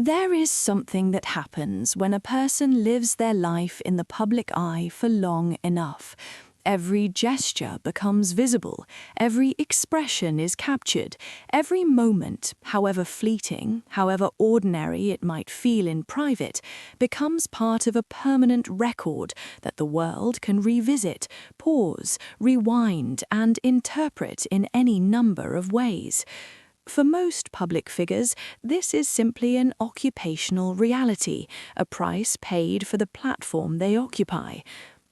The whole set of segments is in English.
There is something that happens when a person lives their life in the public eye for long enough. Every gesture becomes visible, every expression is captured, every moment, however fleeting, however ordinary it might feel in private, becomes part of a permanent record that the world can revisit, pause, rewind, and interpret in any number of ways. For most public figures, this is simply an occupational reality, a price paid for the platform they occupy.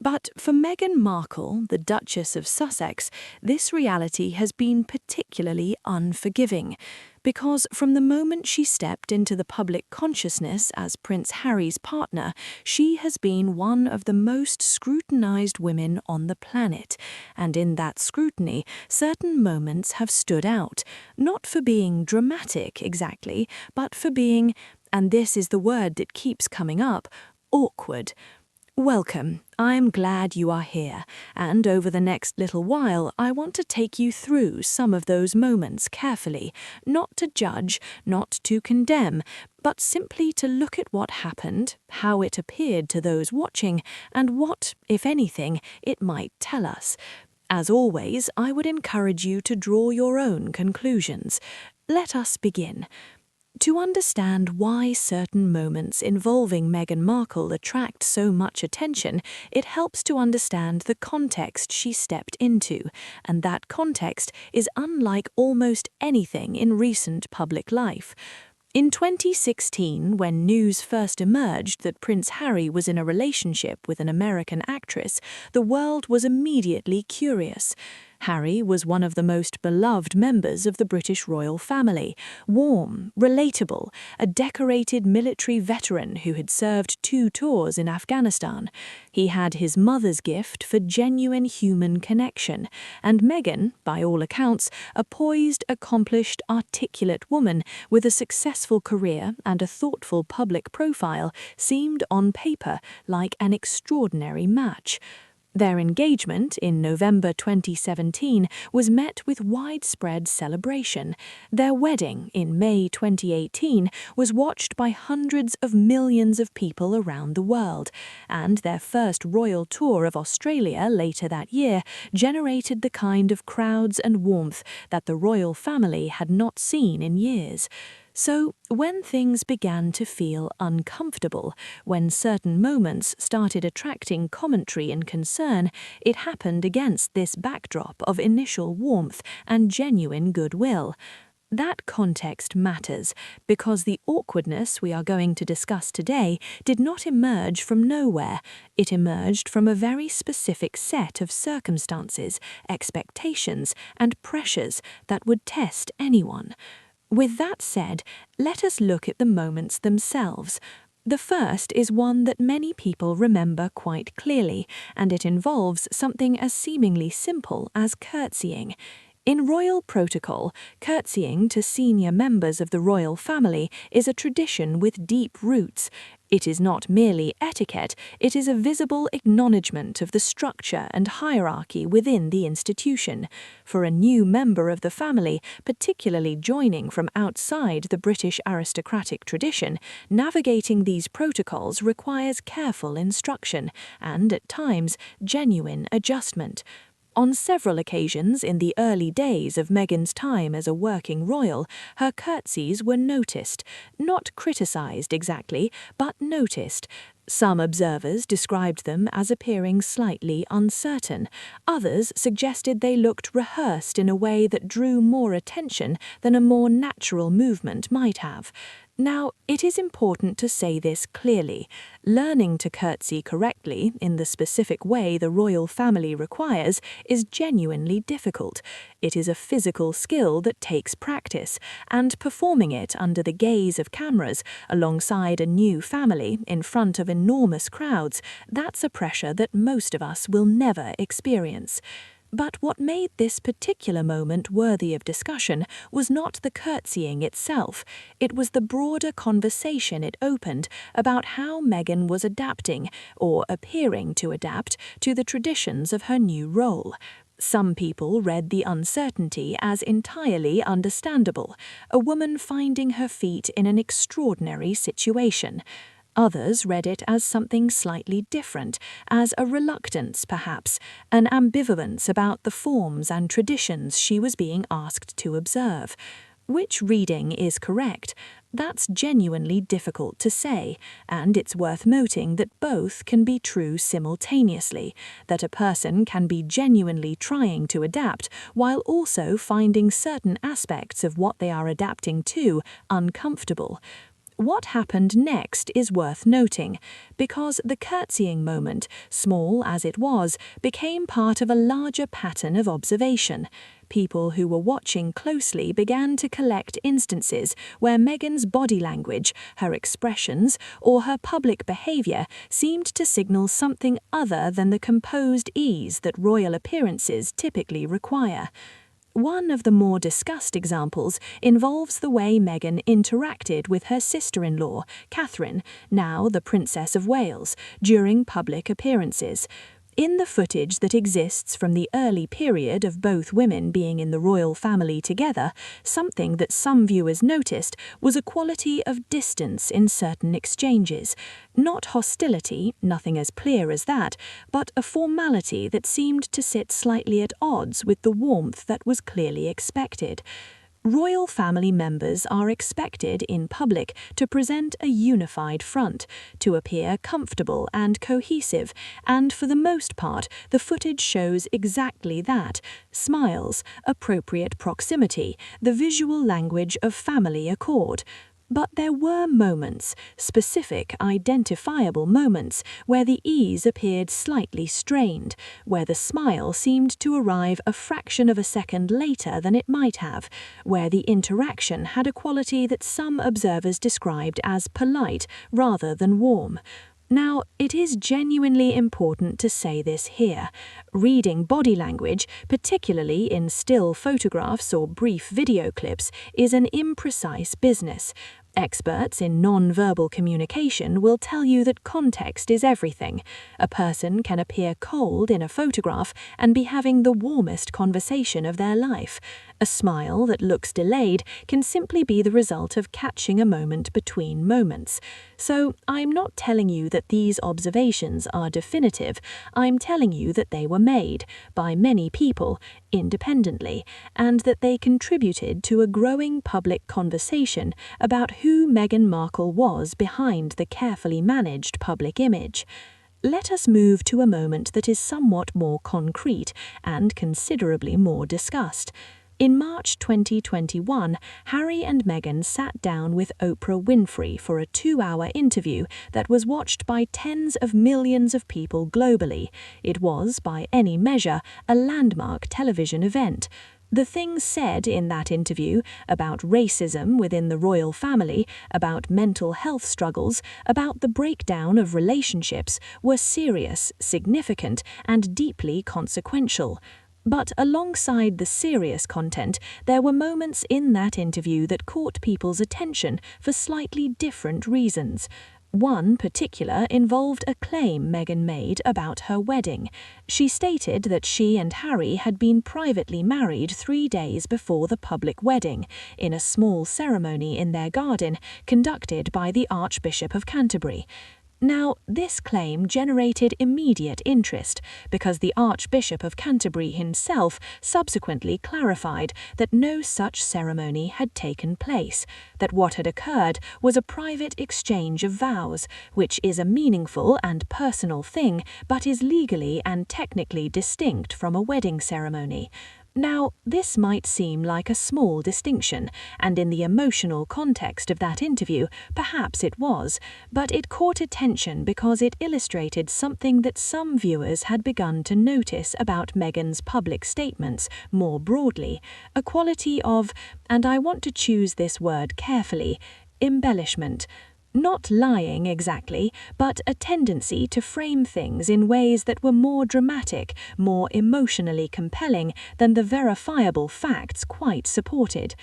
But for Meghan Markle, the Duchess of Sussex, this reality has been particularly unforgiving, because from the moment she stepped into the public consciousness as Prince Harry's partner, she has been one of the most scrutinized women on the planet, and in that scrutiny, certain moments have stood out, not for being dramatic exactly, but for being, and this is the word that keeps coming up, awkward. Welcome, I'm glad you are here, and over the next little while I want to take you through some of those moments carefully, not to judge, not to condemn, but simply to look at what happened, how it appeared to those watching, and what, if anything, it might tell us. As always, I would encourage you to draw your own conclusions. Let us begin. To understand why certain moments involving Meghan Markle attract so much attention, it helps to understand the context she stepped into, and that context is unlike almost anything in recent public life. In 2016, when news first emerged that Prince Harry was in a relationship with an American actress, the world was immediately curious. Harry was one of the most beloved members of the British royal family, warm, relatable, a decorated military veteran who had served 2 tours in Afghanistan. He had his mother's gift for genuine human connection, and Meghan, by all accounts, a poised, accomplished, articulate woman with a successful career and a thoughtful public profile, seemed on paper like an extraordinary match. Their engagement in November 2017 was met with widespread celebration. Their wedding in May 2018 was watched by hundreds of millions of people around the world, and their first royal tour of Australia later that year generated the kind of crowds and warmth that the royal family had not seen in years. So, when things began to feel uncomfortable, when certain moments started attracting commentary and concern, it happened against this backdrop of initial warmth and genuine goodwill. That context matters, because the awkwardness we are going to discuss today did not emerge from nowhere. It emerged from a very specific set of circumstances, expectations, and pressures that would test anyone. With that said, let us look at the moments themselves. The first is one that many people remember quite clearly, and it involves something as seemingly simple as curtsying. In royal protocol, curtsying to senior members of the royal family is a tradition with deep roots. It is not merely etiquette, it is a visible acknowledgement of the structure and hierarchy within the institution. For a new member of the family, particularly joining from outside the British aristocratic tradition, navigating these protocols requires careful instruction and, at times, genuine adjustment. On several occasions in the early days of Meghan's time as a working royal, her curtsies were noticed, not criticised exactly, but noticed. Some observers described them as appearing slightly uncertain. Others suggested they looked rehearsed in a way that drew more attention than a more natural movement might have. Now, it is important to say this clearly. Learning to curtsy correctly, in the specific way the royal family requires, is genuinely difficult. It is a physical skill that takes practice, and performing it under the gaze of cameras, alongside a new family, in front of enormous crowds, that's a pressure that most of us will never experience. But what made this particular moment worthy of discussion was not the curtsying itself. It was the broader conversation it opened about how Meghan was adapting, or appearing to adapt, to the traditions of her new role. Some people read the uncertainty as entirely understandable, a woman finding her feet in an extraordinary situation. Others read it as something slightly different, as a reluctance perhaps, an ambivalence about the forms and traditions she was being asked to observe. Which reading is correct? That's genuinely difficult to say, and it's worth noting that both can be true simultaneously, that a person can be genuinely trying to adapt while also finding certain aspects of what they are adapting to uncomfortable. What happened next is worth noting, because the curtsying moment, small as it was, became part of a larger pattern of observation. People who were watching closely began to collect instances where Meghan's body language, her expressions, or her public behavior seemed to signal something other than the composed ease that royal appearances typically require. One of the more discussed examples involves the way Meghan interacted with her sister-in-law, Catherine, now the Princess of Wales, during public appearances. In the footage that exists from the early period of both women being in the royal family together, something that some viewers noticed was a quality of distance in certain exchanges. Not hostility, nothing as clear as that, but a formality that seemed to sit slightly at odds with the warmth that was clearly expected. Royal family members are expected in public to present a unified front, to appear comfortable and cohesive, and for the most part the footage shows exactly that: smiles, appropriate proximity, the visual language of family accord. But there were moments, specific, identifiable moments, where the ease appeared slightly strained, where the smile seemed to arrive a fraction of a second later than it might have, where the interaction had a quality that some observers described as polite rather than warm. Now, it is genuinely important to say this here. Reading body language, particularly in still photographs or brief video clips, is an imprecise business. Experts in non-verbal communication will tell you that context is everything. A person can appear cold in a photograph and be having the warmest conversation of their life. A smile that looks delayed can simply be the result of catching a moment between moments. So, I'm not telling you that these observations are definitive. I'm telling you that they were made by many people independently, and that they contributed to a growing public conversation about who Meghan Markle was behind the carefully managed public image. Let us move to a moment that is somewhat more concrete and considerably more discussed. In March 2021, Harry and Meghan sat down with Oprah Winfrey for a 2-hour interview that was watched by tens of millions of people globally. It was, by any measure, a landmark television event. The things said in that interview about racism within the royal family, about mental health struggles, about the breakdown of relationships were serious, significant, and deeply consequential. But alongside the serious content, there were moments in that interview that caught people's attention for slightly different reasons. One particular involved a claim Meghan made about her wedding. She stated that she and Harry had been privately married 3 days before the public wedding, in a small ceremony in their garden conducted by the Archbishop of Canterbury. Now, this claim generated immediate interest because the Archbishop of Canterbury himself subsequently clarified that no such ceremony had taken place, that what had occurred was a private exchange of vows, which is a meaningful and personal thing but is legally and technically distinct from a wedding ceremony. Now, this might seem like a small distinction, and in the emotional context of that interview, perhaps it was, but it caught attention because it illustrated something that some viewers had begun to notice about Meghan's public statements more broadly, a quality of, and I want to choose this word carefully, embellishment. Not lying exactly, but a tendency to frame things in ways that were more dramatic, more emotionally compelling than the verifiable facts quite supported.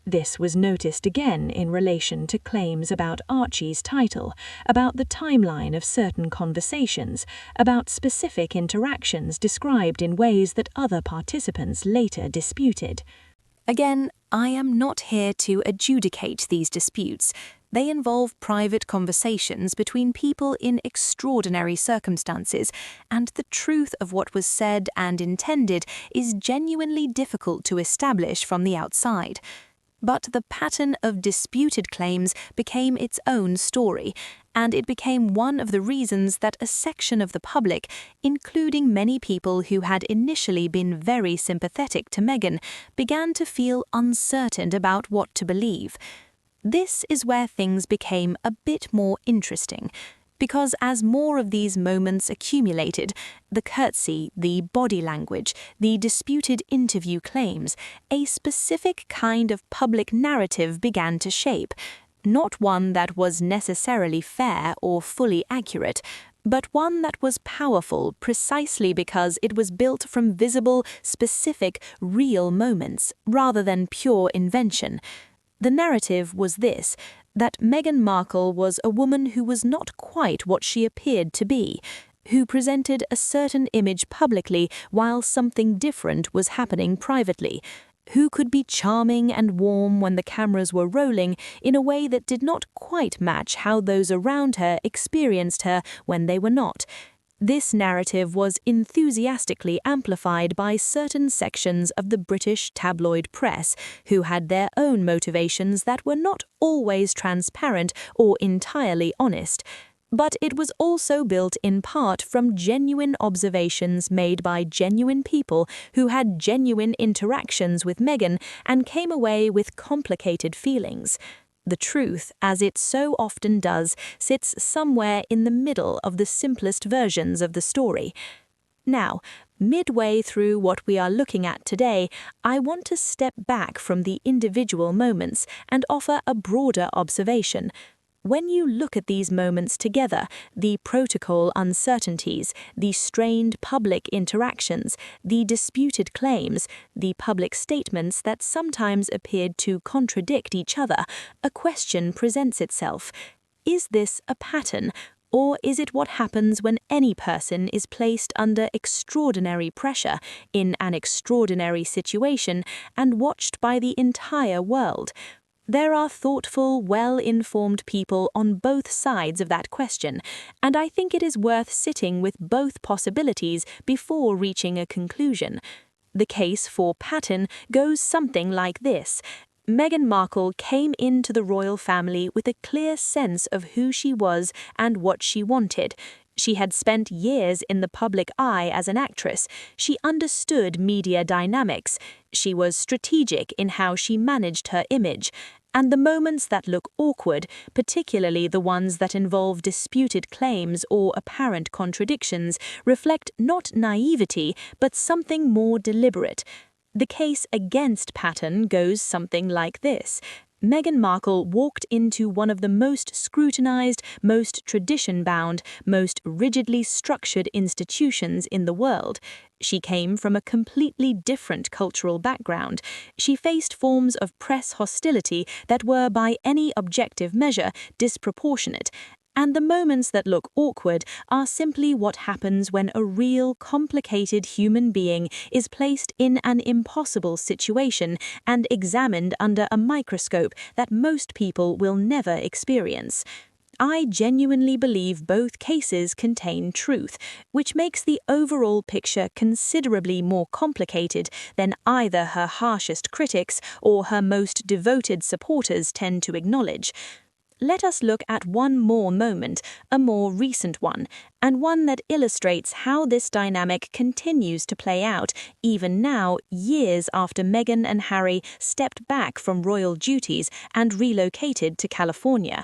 This was noticed again in relation to claims about Archie's title, about the timeline of certain conversations, about specific interactions described in ways that other participants later disputed. Again, I am not here to adjudicate these disputes. They involve private conversations between people in extraordinary circumstances, and the truth of what was said and intended is genuinely difficult to establish from the outside. But the pattern of disputed claims became its own story, and it became one of the reasons that a section of the public, including many people who had initially been very sympathetic to Meghan, began to feel uncertain about what to believe. This is where things became a bit more interesting, because as more of these moments accumulated, the curtsy, the body language, the disputed interview claims, a specific kind of public narrative began to shape, not one that was necessarily fair or fully accurate, but one that was powerful precisely because it was built from visible, specific, real moments rather than pure invention. The narrative was this: that Meghan Markle was a woman who was not quite what she appeared to be, who presented a certain image publicly while something different was happening privately, who could be charming and warm when the cameras were rolling in a way that did not quite match how those around her experienced her when they were not. This narrative was enthusiastically amplified by certain sections of the British tabloid press, who had their own motivations that were not always transparent or entirely honest. But it was also built in part from genuine observations made by genuine people who had genuine interactions with Meghan and came away with complicated feelings. The truth, as it so often does, sits somewhere in the middle of the simplest versions of the story. Now, midway through what we are looking at today, I want to step back from the individual moments and offer a broader observation. When you look at these moments together, the protocol uncertainties, the strained public interactions, the disputed claims, the public statements that sometimes appeared to contradict each other, a question presents itself. Is this a pattern, or is it what happens when any person is placed under extraordinary pressure, in an extraordinary situation, and watched by the entire world? There are thoughtful, well-informed people on both sides of that question, and I think it is worth sitting with both possibilities before reaching a conclusion. The case for pattern goes something like this. Meghan Markle came into the royal family with a clear sense of who she was and what she wanted. She had spent years in the public eye as an actress. She understood media dynamics. She was strategic in how she managed her image. And the moments that look awkward, particularly the ones that involve disputed claims or apparent contradictions, reflect not naivety, but something more deliberate. The case against pattern goes something like this. Meghan Markle walked into one of the most scrutinized, most tradition-bound, most rigidly structured institutions in the world. She came from a completely different cultural background. She faced forms of press hostility that were, by any objective measure, disproportionate. And the moments that look awkward are simply what happens when a real, complicated human being is placed in an impossible situation and examined under a microscope that most people will never experience. I genuinely believe both cases contain truth, which makes the overall picture considerably more complicated than either her harshest critics or her most devoted supporters tend to acknowledge. Let us look at one more moment, a more recent one, and one that illustrates how this dynamic continues to play out even now, years after Meghan and Harry stepped back from royal duties and relocated to California.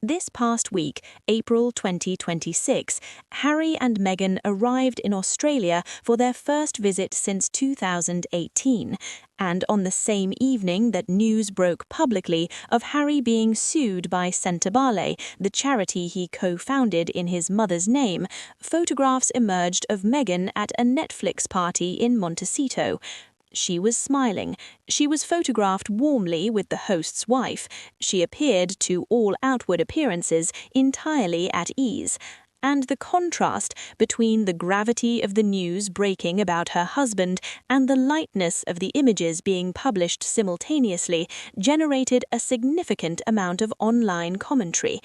This past week, April 2026, Harry and Meghan arrived in Australia for their first visit since 2018, and on the same evening that news broke publicly of Harry being sued by Centabale, the charity he co-founded in his mother's name, photographs emerged of Meghan at a Netflix party in Montecito. She was smiling. She was photographed warmly with the host's wife. She appeared, to all outward appearances, entirely at ease. And the contrast between the gravity of the news breaking about her husband and the lightness of the images being published simultaneously generated a significant amount of online commentary.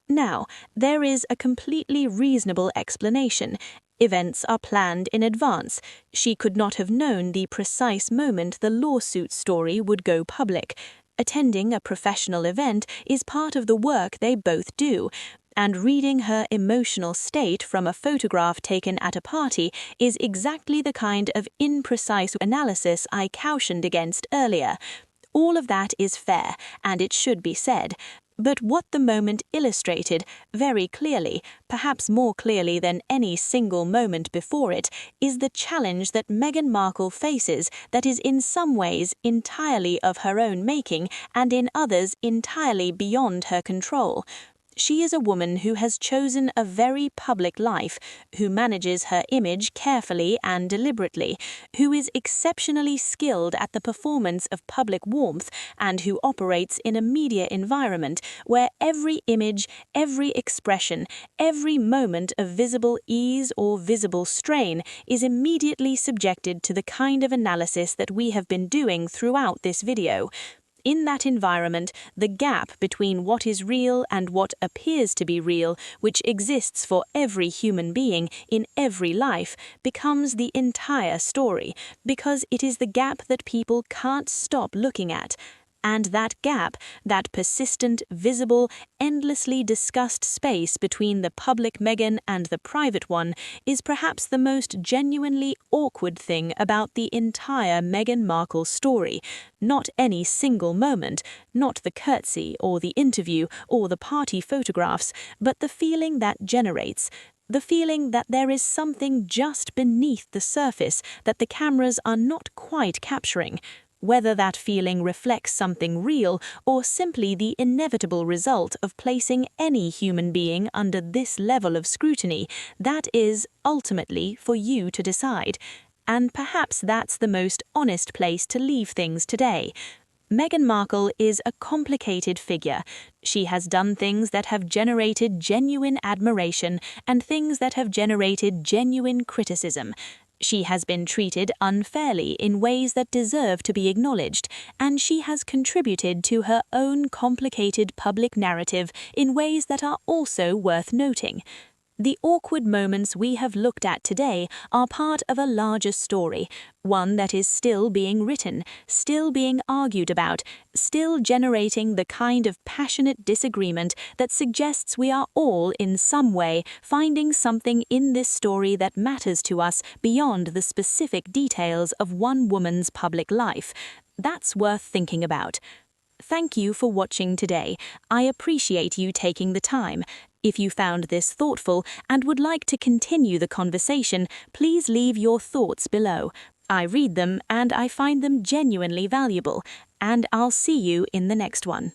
Now, there is a completely reasonable explanation. Events are planned in advance. She could not have known the precise moment the lawsuit story would go public. Attending a professional event is part of the work they both do, and reading her emotional state from a photograph taken at a party is exactly the kind of imprecise analysis I cautioned against earlier. All of that is fair, and it should be said. But what the moment illustrated very clearly, perhaps more clearly than any single moment before it, is the challenge that Meghan Markle faces that is in some ways entirely of her own making and in others entirely beyond her control. She is a woman who has chosen a very public life, who manages her image carefully and deliberately, who is exceptionally skilled at the performance of public warmth, and who operates in a media environment where every image, every expression, every moment of visible ease or visible strain is immediately subjected to the kind of analysis that we have been doing throughout this video. In that environment, the gap between what is real and what appears to be real, which exists for every human being in every life, becomes the entire story, because it is the gap that people can't stop looking at. And that gap, that persistent, visible, endlessly discussed space between the public Meghan and the private one, is perhaps the most genuinely awkward thing about the entire Meghan Markle story. Not any single moment, not the curtsy or the interview or the party photographs, but the feeling that generates. The feeling that there is something just beneath the surface that the cameras are not quite capturing. Whether that feeling reflects something real or simply the inevitable result of placing any human being under this level of scrutiny, that is, ultimately, for you to decide. And perhaps that's the most honest place to leave things today. Meghan Markle is a complicated figure. She has done things that have generated genuine admiration and things that have generated genuine criticism. She has been treated unfairly in ways that deserve to be acknowledged, and she has contributed to her own complicated public narrative in ways that are also worth noting. The awkward moments we have looked at today are part of a larger story, one that is still being written, still being argued about, still generating the kind of passionate disagreement that suggests we are all in some way finding something in this story that matters to us beyond the specific details of one woman's public life. That's worth thinking about. Thank you for watching today. I appreciate you taking the time. If you found this thoughtful and would like to continue the conversation, please leave your thoughts below. I read them and I find them genuinely valuable, and I'll see you in the next one.